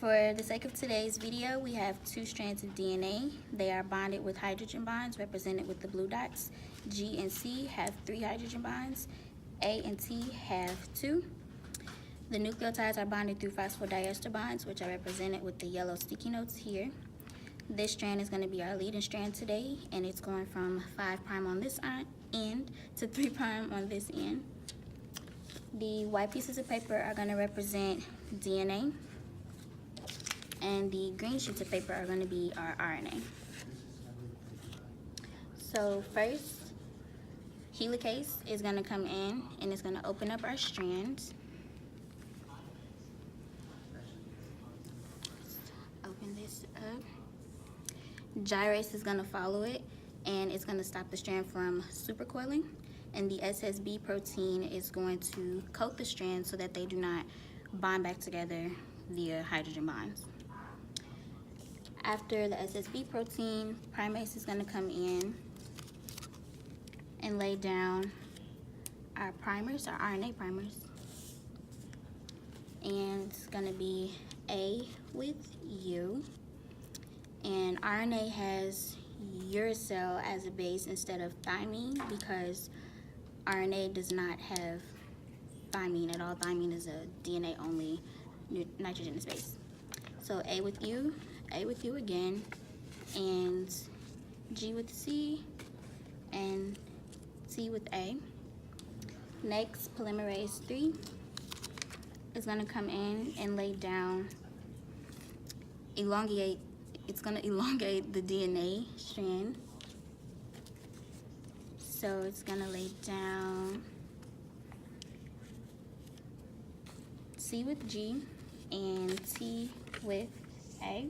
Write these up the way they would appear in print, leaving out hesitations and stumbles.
For the sake of today's video, we have two strands of DNA. They are bonded with hydrogen bonds represented with the blue dots. G and C have 3 hydrogen bonds. A and T have 2. The nucleotides are bonded through phosphodiester bonds, which are represented with the yellow sticky notes here. This strand is going to be our leading strand today, and it's going from 5' on this end to 3' on this end. The white pieces of paper are going to represent DNA, and the green sheets of paper are going to be our RNA. So first, helicase is going to come in and it's going to open up our strands. Open this up. Gyrase is going to follow it and it's going to stop the strand from supercoiling, and the SSB protein is going to coat the strands so that they do not bond back together via hydrogen bonds. After the SSB protein, primase is going to come in and lay down our primers, our RNA primers. And it's going to be A with U. And RNA has uracil as a base instead of thymine because RNA does not have thymine at all. Thymine is a DNA only nitrogenous base. So A with U again, and G with C, and C with A. Next, polymerase 3 is going to come in and lay down, it's going to elongate the DNA strand. So it's going to lay down C with G and T with A.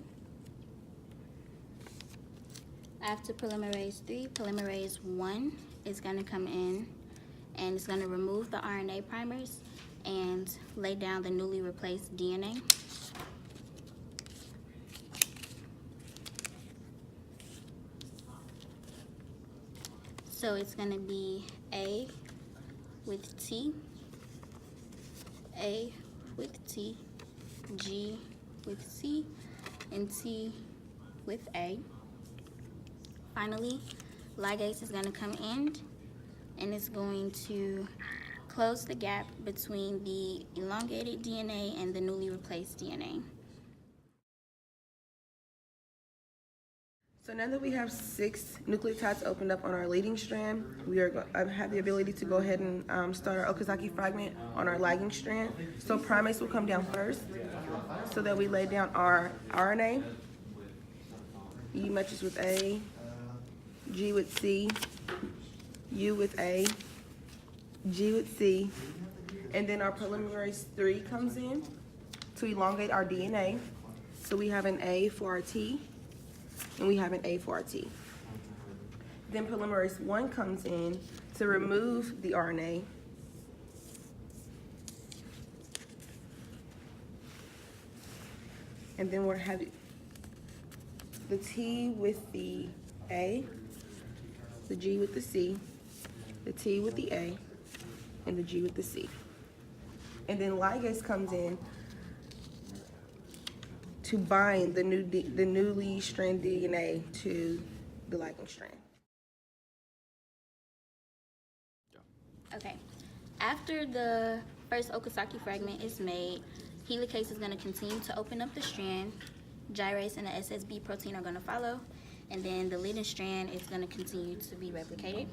After polymerase 3, polymerase 1 is going to come in and it's going to remove the RNA primers and lay down the newly replaced DNA. So it's going to be A with T, A with T, G with C, and T with A. Finally, ligase is going to come in and it's going to close the gap between the elongated DNA and the newly replaced DNA. So now that we have 6 nucleotides opened up on our leading strand, we have the ability to go ahead and start our Okazaki fragment on our lagging strand. So primase will come down first so that we lay down our RNA. E matches with A, G with C, U with A, G with C, and then our polymerase 3 comes in to elongate our DNA. So we have an A for our T, and we have an A for our T. Then polymerase 1 comes in to remove the RNA. And then we'll have the T with the A, the G with the C, the T with the A, and the G with the C. And then ligase comes in to bind the newly stranded DNA to the lagging strand. Okay, after the first Okazaki fragment is made, helicase is going to continue to open up the strand. Gyrase and the SSB protein are going to follow, and then the leading strand is going to continue to be replicated.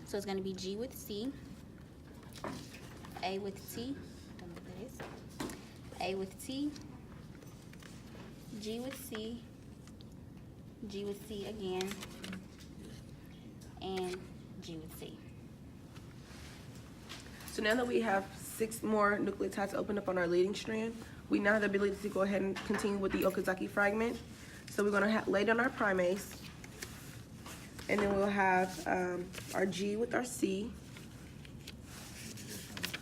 So it's going to be G with C, A with T, don't know what that is, A with T, G with C, G with C again, and G with C. So now that we have 6 more nucleotides opened up on our leading strand, we now have the ability to go ahead and continue with the Okazaki fragment. So we're going to lay down our primase, and then we'll have our G with our C,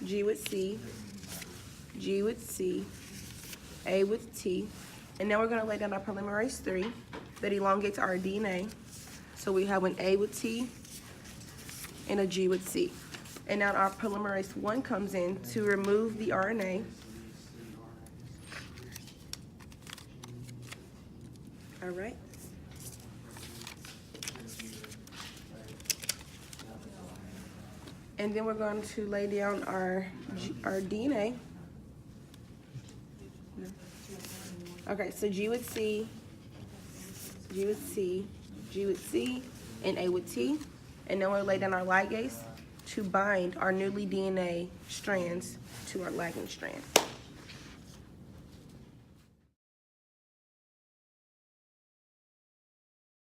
G with C, G with C, A with T, and now we're going to lay down our polymerase 3 that elongates our DNA. So we have an A with T and a G with C. And now our polymerase 1 comes in to remove the RNA. All right. And then we're going to lay down our DNA. Okay, so G with C, G with C, G with C, and A with T. And then we'll lay down our ligase to bind our newly DNA strands to our lagging strand.